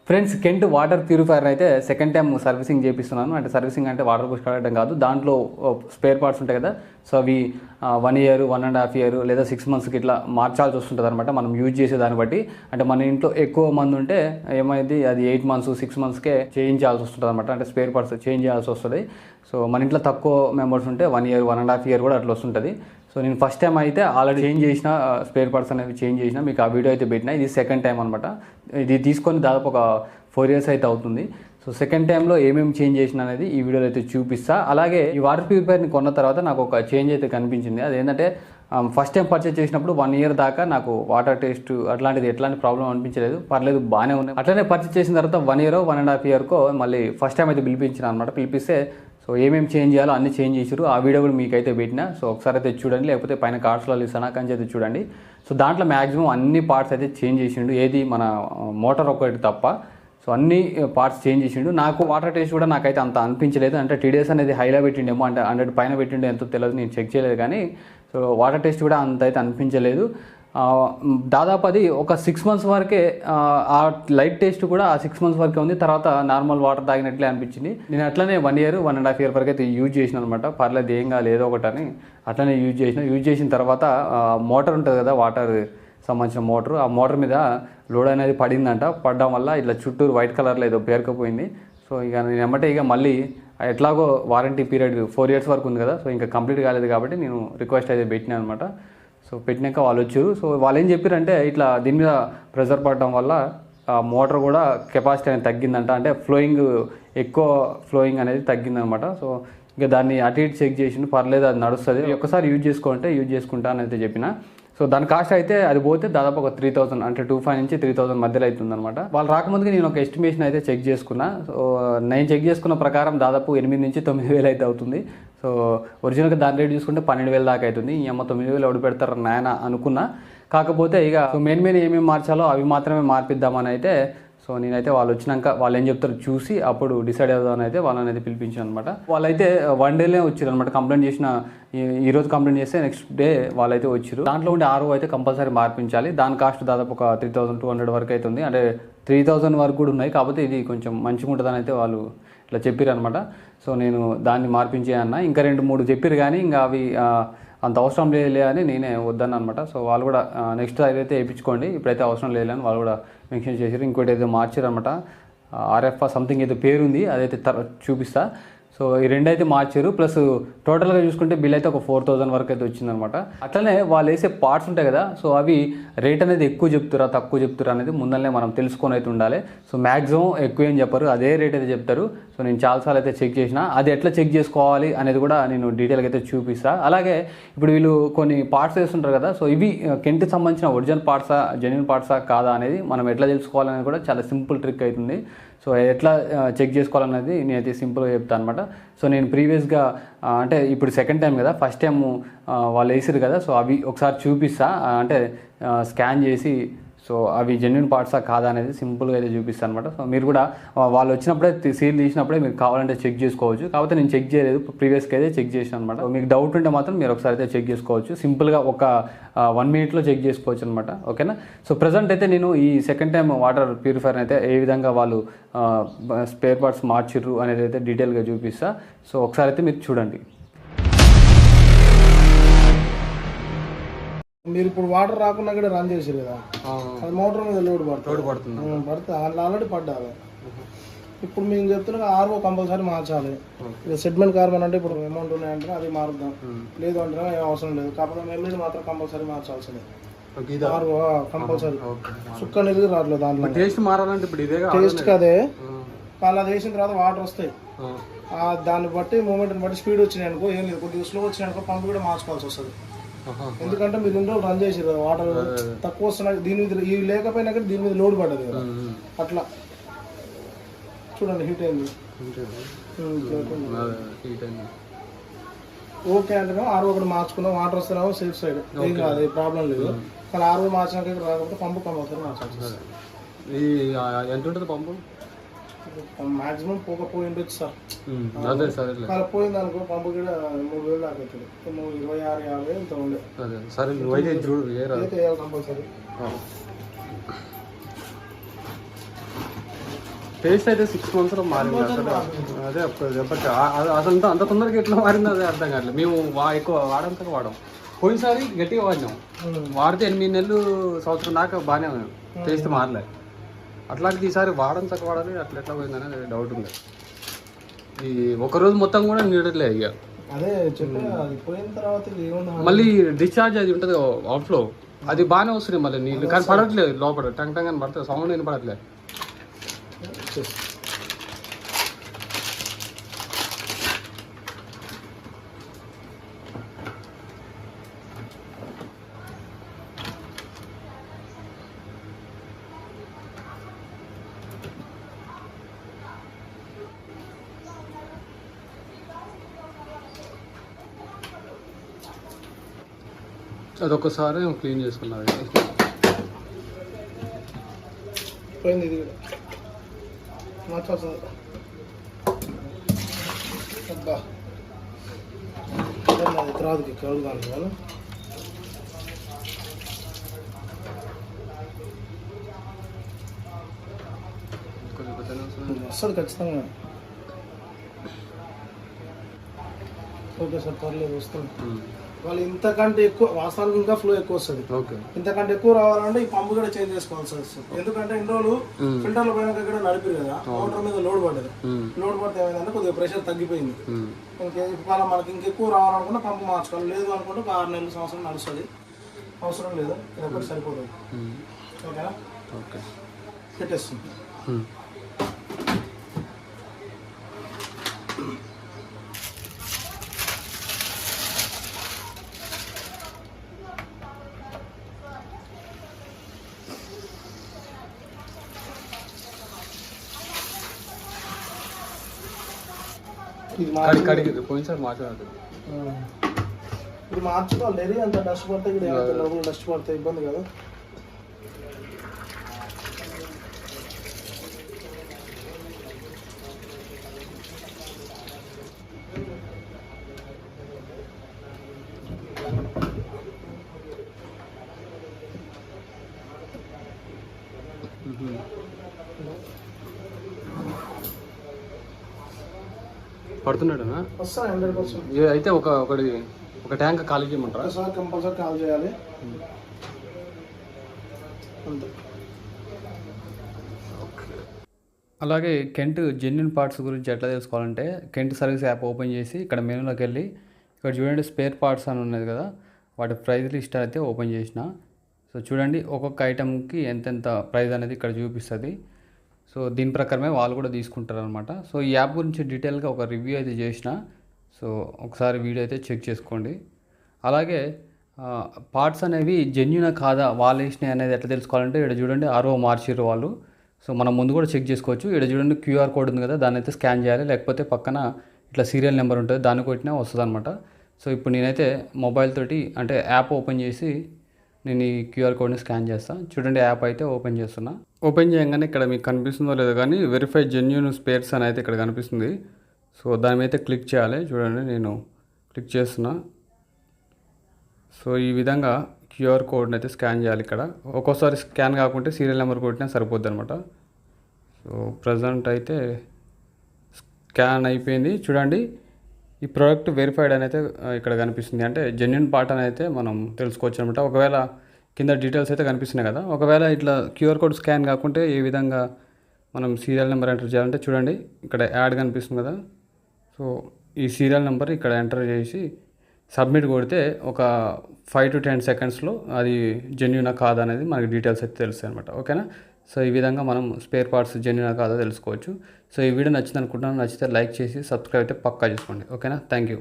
Friends, Kent water purifier అయితే second time servicing చేపిస్తున్నాను. అంటే servicing అంటే వాటర్ పోసి కడగడం కాదు, దాంట్లో స్పేర్ పార్ట్స్ ఉంటాయి కదా, సో అవి 1 ఇయర్ 1.5 ఇయర్ లేదా 6 మంత్స్కి ఇట్లా మార్చాల్సి వస్తుంటుంది అనమాట. మనం యూజ్ చేసే దాన్ని బట్టి. అంటే మన ఇంట్లో ఎక్కువ మంది ఉంటే ఏమైంది, అది 8 మంత్స్ 6 మంత్స్కే చేంజ్ వస్తుంటుంది అనమాట. అంటే స్పేర్ పార్ట్స్ చేంజ్ చేయాల్సి వస్తుంది. సో మన ఇంట్లో తక్కువ మెంబర్స్ ఉంటే 1 ఇయర్ 1.5 ఇయర్ కూడా అట్లా వస్తుంటుంది. సో నేను ఫస్ట్ టైం అయితే ఆల్రెడీ చేంజ్ చేసిన, స్పేర్ పార్ట్స్ అనేవి చేంజ్ చేసిన, మీకు ఆ వీడియో అయితే పెట్టినా. ఇది సెకండ్ టైం అనమాట. ఇది తీసుకొని దాదాపు ఒక 4 ఇయర్స్ అయితే అవుతుంది. సో సెకండ్ టైంలో ఏమేమి చేంజ్ చేసిన అనేది ఈ వీడియోలో అయితే చూపిస్తా. అలాగే ఈ వాటర్ ప్యూరిఫైయర్ని కొన్న తర్వాత నాకు ఒక చేంజ్ అయితే కనిపించింది. అదేంటంటే ఫస్ట్ టైం పర్చేజ్ చేసినప్పుడు 1 ఇయర్ దాకా నాకు వాటర్ టేస్ట్ అట్లాంటిది ఎట్లాంటి ప్రాబ్లం అనిపించలేదు, పర్లేదు బాగానే ఉన్నాయి. అట్లనే పర్చేజ్ చేసిన తర్వాత 1 ఇయర్ 1.5 ఇయర్కో మళ్ళీ ఫస్ట్ టైం అయితే పిలిపించిన అనమాట. పిలిపిస్తే సో ఏమేమి చేంజ్ చేయాలో అన్ని చేంజ్ చేసారు. ఆ వీడియో కూడా మీకైతే పెట్టినా. సో ఒకసారి అయితే చూడండి, లేకపోతే పైన కార్డ్స్లో ఇస్తాను కంచి అయితే చూడండి. సో దాంట్లో మ్యాక్సిమం అన్ని పార్ట్స్ అయితే చేంజ్ చేసిండు, ఏది మన మోటార్ ఒకటి తప్ప. సో అన్ని పార్ట్స్ చేంజ్ చేసిండు. నాకు వాటర్ టేస్ట్ కూడా నాకైతే అంత అనిపించలేదు. అంటే TDS అనేది హైలో పెట్టిండేమో, అంటే 100 పైన పెట్టిండో ఎంతో తెలియదు, నేను చెక్ చేయలేదు. కానీ సో వాటర్ టేస్ట్ కూడా అంత అయితే అనిపించలేదు. దాదాపు అది ఒక 6 మంత్స్ వరకే, ఆ లైట్ టేస్ట్ కూడా ఆ 6 మంత్స్ వరకే ఉంది. తర్వాత నార్మల్ వాటర్ తాగినట్లే అనిపించింది. నేను అట్లనే 1 ఇయర్ 1.5 ఇయర్ వరకు అయితే యూజ్ చేసిన అనమాట. పర్లేదు ఏం కాదు ఏదో ఒకటి అని అట్లనే యూజ్ చేసిన తర్వాత మోటార్ ఉంటుంది కదా, వాటర్ సంబంధించిన మోటార్, ఆ మోటార్ మీద లోడ్ అనేది పడిందంట. పడడం వల్ల ఇట్లా చుట్టూరు వైట్ కలర్లో ఏదో పేరుకపోయింది. సో ఇక నేను ఎమ్మటే ఇక మళ్ళీ ఎట్లాగో వారంటీ పీరియడ్ 4 ఇయర్స్ వరకు ఉంది కదా, సో ఇంకా కంప్లీట్ కాలేదు కాబట్టి నేను రిక్వెస్ట్ అయితే పెట్టినాను అనమాట. సో పెట్టినాక వాళ్ళు వచ్చారు. సో వాళ్ళు ఏం చెప్పారంటే, ఇట్లా దీని మీద ప్రెజర్ పడడం వల్ల మోటార్ కూడా కెపాసిటీ అనేది తగ్గిందంట. అంటే ఎక్కువ ఫ్లోయింగ్ అనేది తగ్గిందనమాట. సో ఇక దాన్ని అటు ఇటు చెక్ చేసిండు, పర్లేదు అది నడుస్తుంది, ఒక్కసారి యూజ్ చేసుకుంటా అని అయితే చెప్పిన. సో దాని కాస్ట్ అయితే అది పోతే దాదాపు ఒక 3000, అంటే 2500 నుంచి 3000 మధ్యలో అవుతుంది అనమాట. వాళ్ళు రాకముందుకి నేను ఒక ఎస్టిమేషన్ అయితే చెక్ చేసుకున్నా. సో నేను చెక్ చేసుకున్న ప్రకారం దాదాపు 8 నుంచి 9000 అయితే అవుతుంది. సో ఒరిజినల్గా దాని రేట్ చూసుకుంటే 12000 దాకా అవుతుంది. ఈ అమ్మ 9000 ఎవడు పెడతారు నాయన అనుకున్నా. కాకపోతే ఇక మెయిన్ ఏమేమి మార్చాలో అవి మాత్రమే మార్పిద్దామని అయితే, సో నేనైతే వాళ్ళు వచ్చినాక వాళ్ళు ఏం చెప్తారో చూసి అప్పుడు డిసైడ్ అవుదామని అయితే వాళ్ళని అయితే పిలిపించాను అనమాట. వాళ్ళైతే 1 డేనే వచ్చారు అనమాట. కంప్లైంట్ చేసిన ఈరోజు కంప్లైంట్ చేస్తే నెక్స్ట్ డే వాళ్ళైతే వచ్చారు. దాంట్లో ఉండే RO అయితే కంపల్సరీ మార్పించాలి. దాని కాస్ట్ దాదాపు ఒక 3200 వరకు అవుతుంది. అంటే 3000 వరకు కూడా ఉన్నాయి. కాకపోతే ఇది కొంచెం మంచిగా ఉంటుందని అయితే వాళ్ళు ఇట్లా చెప్పారు అనమాట. సో నేను దాన్ని మార్పించే అన్న. ఇంకా 2-3 చెప్పారు కానీ ఇంకా అవి అంత అవసరం లేదులే అని నేనే వద్దను అనమాట. సో వాళ్ళు కూడా నెక్స్ట్ అయితే వేయించుకోండి, ఇప్పుడైతే అవసరం లేదు అని వాళ్ళు కూడా మెన్షన్ చేశారు. ఇంకోటి ఏదో మార్చారు అనమాట, RF సంథింగ్ ఏదో పేరు ఉంది, అదైతే చూపిస్తా. సో ఈ 2 అయితే మార్చారు. ప్లస్ టోటల్గా చూసుకుంటే బిల్ అయితే ఒక 4000 వరకు అయితే వచ్చిందనమాట. అట్లనే వాళ్ళు వేసే పార్ట్స్ ఉంటాయి కదా, సో అవి రేట్ అనేది ఎక్కువ చెప్తారా తక్కువ చెప్తారా అనేది ముందరనే మనం తెలుసుకొని అయితే ఉండాలి. సో మ్యాక్సిమం ఎక్కువ ఏం చెప్పరు, అదే రేట్ అయితే చెప్తారు. సో నేను చాలాసార్లు అయితే చెక్ చేసిన, అది ఎట్లా చెక్ చేసుకోవాలి అనేది కూడా నేను డీటెయిల్గా అయితే చూపిస్తా. అలాగే ఇప్పుడు వీళ్ళు కొన్ని పార్ట్స్ వేస్తుంటారు కదా, సో ఇవి కెంట్కి సంబంధించిన ఒరిజినల్ పార్ట్సా జెన్యున్ పార్ట్సా కాదా అనేది మనం ఎట్లా తెలుసుకోవాలనేది కూడా చాలా సింపుల్ ట్రిక్ అవుతుంది. సో ఎట్లా చెక్ చేసుకోవాలనేది నేనైతే సింపుల్గా చెప్తాను అనమాట. సో నేను ప్రీవియస్గా అంటే ఇప్పుడు సెకండ్ టైం కదా, ఫస్ట్ టైం వాళ్ళు వేసారు కదా, సో అవి ఒకసారి చూపిస్తా. అంటే స్కాన్ చేసి సో అవి జెన్యున్ పార్ట్సా కాదా అనేది సింపుల్గా అయితే చూపిస్తాను అనమాట. సో మీరు కూడా వాళ్ళు వచ్చినప్పుడే సీల్ తీసినప్పుడే మీరు కావాలంటే చెక్ చేసుకోవచ్చు. కాకపోతే నేను చెక్ చేయలేదు, ప్రీవియస్గా అయితే చెక్ చేసాను అనమాట. మీకు డౌట్ ఉంటే మాత్రం మీరు ఒకసారి అయితే చెక్ చేసుకోవచ్చు. సింపుల్గా ఒక 1 మినిట్లో చెక్ చేసుకోవచ్చు అనమాట. ఓకేనా. సో ప్రజెంట్ అయితే నేను ఈ సెకండ్ టైం వాటర్ ప్యూరిఫైయర్ అయితే ఏ విధంగా వాళ్ళు స్పేర్ పార్ట్స్ మార్చిర్రు అనేది అయితే డీటెయిల్గా చూపిస్తా. సో ఒకసారి అయితే మీరు చూడండి. మీరు ఇప్పుడు వాటర్ రాకుండా కూడా రన్ చేసారు కదా, అది మోటార్ మీద లోడ్ పడుతుంది ఆల్రెడీ పడ్డాలి. ఇప్పుడు మేము చెప్తున్నా RO కంపల్సరీ మార్చాలి. సెగ్మెంట్ కార్బన్ అంటే ఇప్పుడు అమౌంట్ ఉన్నాయంటే అది మారుద్దాం, లేదు అంటే అవసరం లేదు. కాకపోతే మెమరీ మాత్రం కంపల్సరీ మార్చాల్సిందే. RO కంపల్సరీ సుక్క అనేది రావట్లేదు దాంట్లో. టేస్ట్ మారాలంటే ఇప్పుడు ఇదే టేస్ట్ కదే, వాళ్ళు అది వేసిన తర్వాత వాటర్ వస్తాయి. దాన్ని బట్టి మూమెంట్ని బట్టి స్పీడ్ వచ్చినాయి అనుకో ఏం లేదు, కొద్దిగా స్లో వచ్చినాయి అనుకో పంపు కూడా మార్చుకోవాల్సి వస్తుంది. ఎందుకంటే మీరు 2 రోజులు రన్ చేసారు కదా, వాటర్ తక్కువ వస్తున్నాయి. దీని మీద ఇవి లేకపోయినా కానీ దీని మీద లోడ్ పడ్డది కదా, అట్లా చూడండి. హీట్ అయింది ఓకే అంటే RO ఒకటి మార్చుకున్నాం, వాటర్ వస్తున్నామో సేఫ్ సైడ్ ఏం కాదు, ప్రాబ్లం లేదు. కానీ RO మార్చినాక రాకపోతే పంపు కంపల్సరీ మార్చాల్సి వస్తుంది. ఎంత ఉంటుంది పంపు? మాక్సిమం పోయి ఉండొచ్చు సార్. అలా పోయింది అనుకో పంపు కూడా 3000 దాకా అవుతుంది. 26-50 ఇంత ఉండే కంపల్సరీ. టేస్ట్ అయితే 6 monthsలో మారింది అసలు. అదే చెప్పచ్చు అసలు అంత తొందరగా ఎట్లా మారిందో అదే అర్థం కావట్లేదు. మేము ఎక్కువ వాడంతగా వాడాం. పోయినసారి గట్టిగా వాడినాం, వాడితే 8 నెలలు సంవత్సరం దాకా బాగానే ఉన్నాం, టేస్ట్ మారలే. అట్లాంటిది ఈసారి వాడంతగా వాడాలి, అట్లా ఎట్లా పోయిందనేది డౌట్ ఉంది. ఈ ఒకరోజు మొత్తం కూడా నీడలే ఇక. అదే చెప్పే అది పోయిన తర్వాత మళ్ళీ డిశ్చార్జ్ అది ఉంటుంది అవుట్ఫ్లో, అది బాగానే వస్తున్నాయి మళ్ళీ నీళ్ళు, కానీ పడట్లేదు లోపల, టంగ్ టంగ్ అని పడుతుంది, సౌండ్ ఏం పడట్లేదు. అదొకసారి క్లీన్ చేసుకున్నది పోయింది. ఇది మార్చాల్సింది. అబ్బా తర్వాతకి కలుగుతాను కదా. వస్తుంది ఖచ్చితంగా. ఓకే సార్, పర్లేదు వస్తుంది. వాళ్ళు ఇంతకంటే ఎక్కువ వాస్తవానికి ఇంకా ఫ్లో ఎక్కువ వస్తుంది. ఇంతకంటే ఎక్కువ రావాలంటే ఈ పంపు కూడా చేంజ్ చేసుకోవాల్సి వస్తుంది. ఎందుకంటే ఇన్ని రోజులు ఫిల్టర్ల పైన కూడా నడిపారు కదా, మోటార్ మీద లోడ్ పడ్డది. లోడ్ పడితే ఏమైందంటే కొద్దిగా ప్రెషర్ తగ్గిపోయింది. ఇవాళ మనకి ఇంకెక్కువ రావాలనుకుంటే పంపు మార్చుకోవాలి, లేదు అనుకుంటే 6 నెలలు సంవత్సరం నడుస్తుంది. అవసరం లేదు, ఇది ఒకటి సరిపోతుంది. ఓకేనా, పెట్టేస్తుంది. కడిగి పోయినసారి మాట్లాడదు. ఇది మార్చుకోవాలి, అంత డస్ట్ పడితే ఇక్కడ డస్ట్ పడితే ఇబ్బంది కదా. పడుతున్నాడనా? వస్తాను 100%. అయితే ఒక ట్యాంక్ ఖాళీ చేయమంటారా? సార్ కంపల్సరీ కాల్ చేయాలి. అలాగే కెంట్ జెన్యున్ పార్ట్స్ గురించి ఎట్లా తెలుసుకోవాలంటే, కెంట్ సర్వీస్ యాప్ ఓపెన్ చేసి ఇక్కడ మెనూలోకి వెళ్ళి ఇక్కడ చూడండి స్పేర్ పార్ట్స్ అని ఉన్నది కదా, వాటి ప్రైస్ లిస్ట్ అయితే ఓపెన్ చేసిన. సో చూడండి ఒక్కొక్క ఐటమ్కి ఎంతెంత ప్రైస్ అనేది ఇక్కడ చూపిస్తుంది. సో దీని ప్రకారమే వాళ్ళు కూడా తీసుకుంటారు అనమాట. సో ఈ యాప్ గురించి డీటెయిల్గా ఒక రివ్యూ అయితే చేసిన, సో ఒకసారి వీడియో అయితే చెక్ చేసుకోండి. అలాగే పార్ట్స్ అనేవి జెన్యునా కాదా, వాళ్ళు వేసినాయి అనేది ఎట్లా తెలుసుకోవాలంటే ఇక్కడ చూడండి ఆర్ఓ మార్చిర్రు వాళ్ళు. సో మనం ముందు కూడా చెక్ చేసుకోవచ్చు. ఇక్కడ చూడండి క్యూఆర్ కోడ్ ఉంది కదా, దాన్ని అయితే స్కాన్ చేయాలి, లేకపోతే పక్కన ఇట్లా సీరియల్ నెంబర్ ఉంటుంది, దాన్ని కొట్టినా వస్తుంది అనమాట. సో ఇప్పుడు నేనైతే మొబైల్ తోటి అంటే యాప్ ఓపెన్ చేసి నేను ఈ క్యూఆర్ కోడ్ని స్కాన్ చేస్తాను. చూడండి యాప్ అయితే ఓపెన్ చేస్తున్నా. ఓపెన్ చేయగానే ఇక్కడ మీకు కనిపిస్తుందో లేదో కానీ వెరిఫై జెన్యూన్ స్పేర్స్ అని అయితే ఇక్కడ కనిపిస్తుంది. సో దాని మీద క్లిక్ చేయాలి. చూడండి నేను క్లిక్ చేస్తున్నా. సో ఈ విధంగా క్యూఆర్ కోడ్ని అయితే స్కాన్ చేయాలి. ఇక్కడ ఒక్కోసారి స్కాన్ కాకుంటే సీరియల్ నెంబర్ కొట్టినా సరిపోద్ది అనమాట. సో ప్రజెంట్ అయితే స్కాన్ అయిపోయింది. చూడండి ఈ ప్రోడక్ట్ వెరిఫైడ్ అని అయితే ఇక్కడ కనిపిస్తుంది, అంటే జెన్యున్ పార్ట్ అని అయితే మనం తెలుసుకోవచ్చు అనమాట. ఒకవేళ కింద డీటెయిల్స్ అయితే కనిపిస్తున్నాయి కదా, ఒకవేళ ఇట్లా క్యూఆర్ కోడ్ స్కాన్ కాకుంటే ఏ విధంగా మనం సీరియల్ నెంబర్ ఎంటర్ చేయాలంటే చూడండి ఇక్కడ యాడ్ కనిపిస్తుంది కదా. సో ఈ సీరియల్ నెంబర్ ఇక్కడ ఎంటర్ చేసి సబ్మిట్ కొడితే ఒక 5 to 10 secondsలో అది జెన్యునా కాదా అనేది మనకి డీటెయిల్స్ అయితే తెలుస్తాయి అనమాట. ఓకేనా. సో ఈ విధంగా మనం స్పేర్ పార్ట్స్ జెన్యునా కాదా తెలుసుకోవచ్చు. సో ఈ వీడియో నచ్చింది అనుకుంటున్నాను. నచ్చితే లైక్ చేసి సబ్స్క్రైబ్ అయితే పక్కా చేసుకోండి. ఓకేనా. Thank you.